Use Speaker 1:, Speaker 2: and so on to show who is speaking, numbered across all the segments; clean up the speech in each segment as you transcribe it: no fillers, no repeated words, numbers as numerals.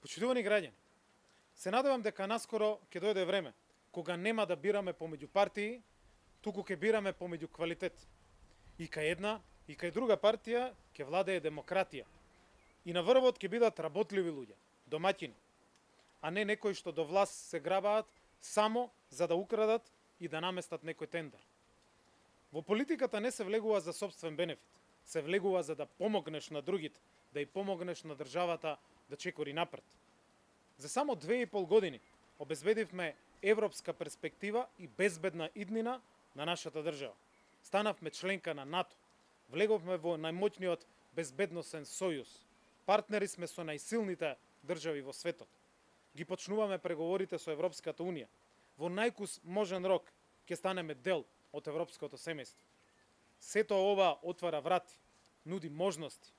Speaker 1: Почитувани граѓани, се надевам дека наскоро ќе дојде време кога нема да бираме помеѓу партии, туку ќе бираме помеѓу квалитет. И кај една, и кај друга партија ќе владее демократија. И на врвот ќе бидат работливи луѓе, домаќини, а не некои што до власт се грабаат само за да украдат и да наместат некој тендер. Во политиката не се влегува за собствен бенефит, се влегува за да помогнеш на другите, да и помогнеш на државата да чекори напред. За само 2,5 години обезбедивме европска перспектива и безбедна иднина на нашата држава. Станавме членка на НАТО, влеговме во најмоćниот безбедносен сојуз, партнери сме со најсилните држави во светот. Ги почнуваме преговорите со Европската Унија. Во најкус можен рок ќе станеме дел од европското семејство. Сето ова отвара врати, нуди можности.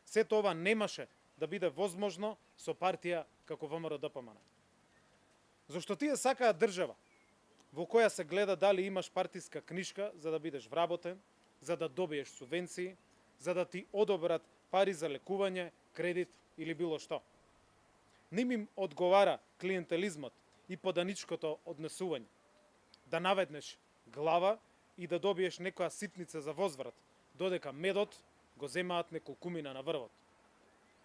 Speaker 1: Сето ова немаше да биде возможно со партија како ВМРО-ДПМН. Зошто тие сакаат држава во која се гледа дали имаш партиска книшка за да бидеш вработен, за да добиеш субвенции, за да ти одобрат пари за лекување, кредит или било што. Ним им одговара клиентелизмот и поданичкото однесување. Да наведнеш глава и да добиеш некоја ситница за возврат, додека медот го земаат неколкумина на врвот.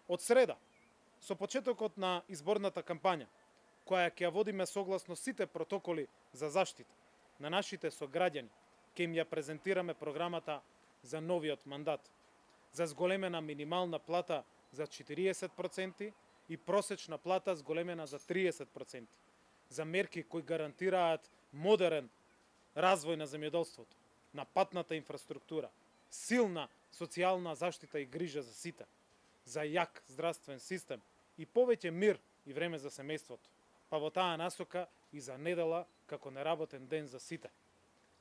Speaker 1: Од среда, со почетокот на изборната кампања, која ќе ја водиме согласно сите протоколи за заштита на нашите сограѓани, ќе им ја презентираме програмата за новиот мандат, за зголемена минимална плата за 40% и просечна плата зголемена за 30%, за мерки кои гарантираат модерен развој на земјоделството, на патната инфраструктура, силна социјална заштита и грижа за сите, за јак здравствен систем и повеќе мир и време за семејството, па во таа насока и за недела како неработен ден за сите.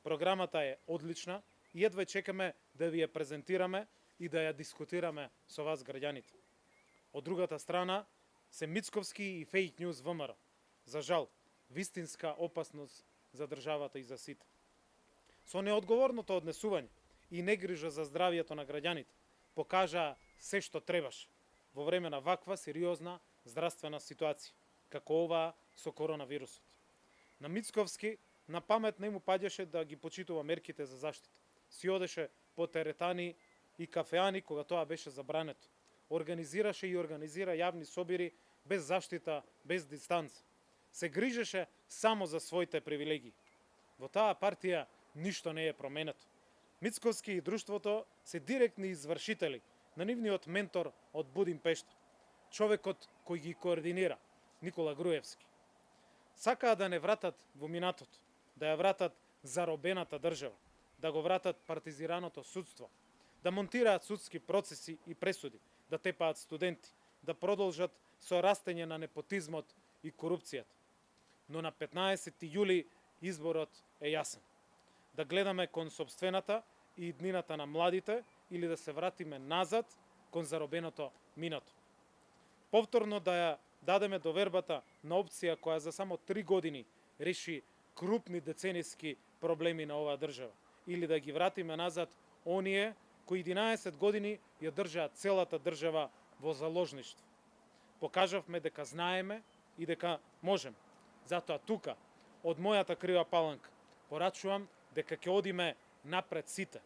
Speaker 1: Програмата е одлична и едва чекаме да ви ја презентираме и да ја дискутираме со вас граѓаните. Од другата страна се мицковски и фейк њуз ВМРО. За жал, вистинска опасност за државата и за сите. Со неодговорното однесување и негрижа за здравието на граѓаните покажа се што требаше во време на ваква сериозна здравствена ситуација, како оваа со коронавирусот. На Мицковски на памет не му паѓаше да ги почитува мерките за заштита. Си одеше по теретани и кафеани кога тоа беше забрането. Организираше и организира јавни собири без заштита, без дистанца. Се грижеше само за своите привилегии. Во таа партија ништо не е променето. Мицковски и друштвото се директни извршители на нивниот ментор од Будимпешта, човекот кој ги координира, Никола Груевски. Сакаа да не вратат во минатото, да ја вратат заробената држава, да го вратат партизираното судство, да монтираат судски процеси и пресуди, да тепаат студенти, да продолжат со растење на непотизмот и корупцијата. Но на 15 јули изборот е јасен. Да гледаме кон собствената и иднината на младите или да се вратиме назад кон заробеното минато. Повторно да ја дадеме довербата на опција која за само 3 години реши крупни деценијски проблеми на оваа држава или да ги вратиме назад оние кои 11 години ја држаат целата држава во заложништво. Покажавме дека знаеме и дека можеме. Затоа тука, од мојата крива паланка, порачувам дека ќе одиме напред сите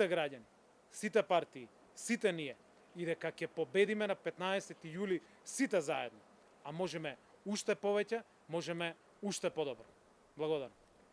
Speaker 1: граѓани, сите партии, сите ние, и дека ќе победиме на 15 јули сите заедно. А можеме уште повеќе, можеме уште подобро. Благодарам.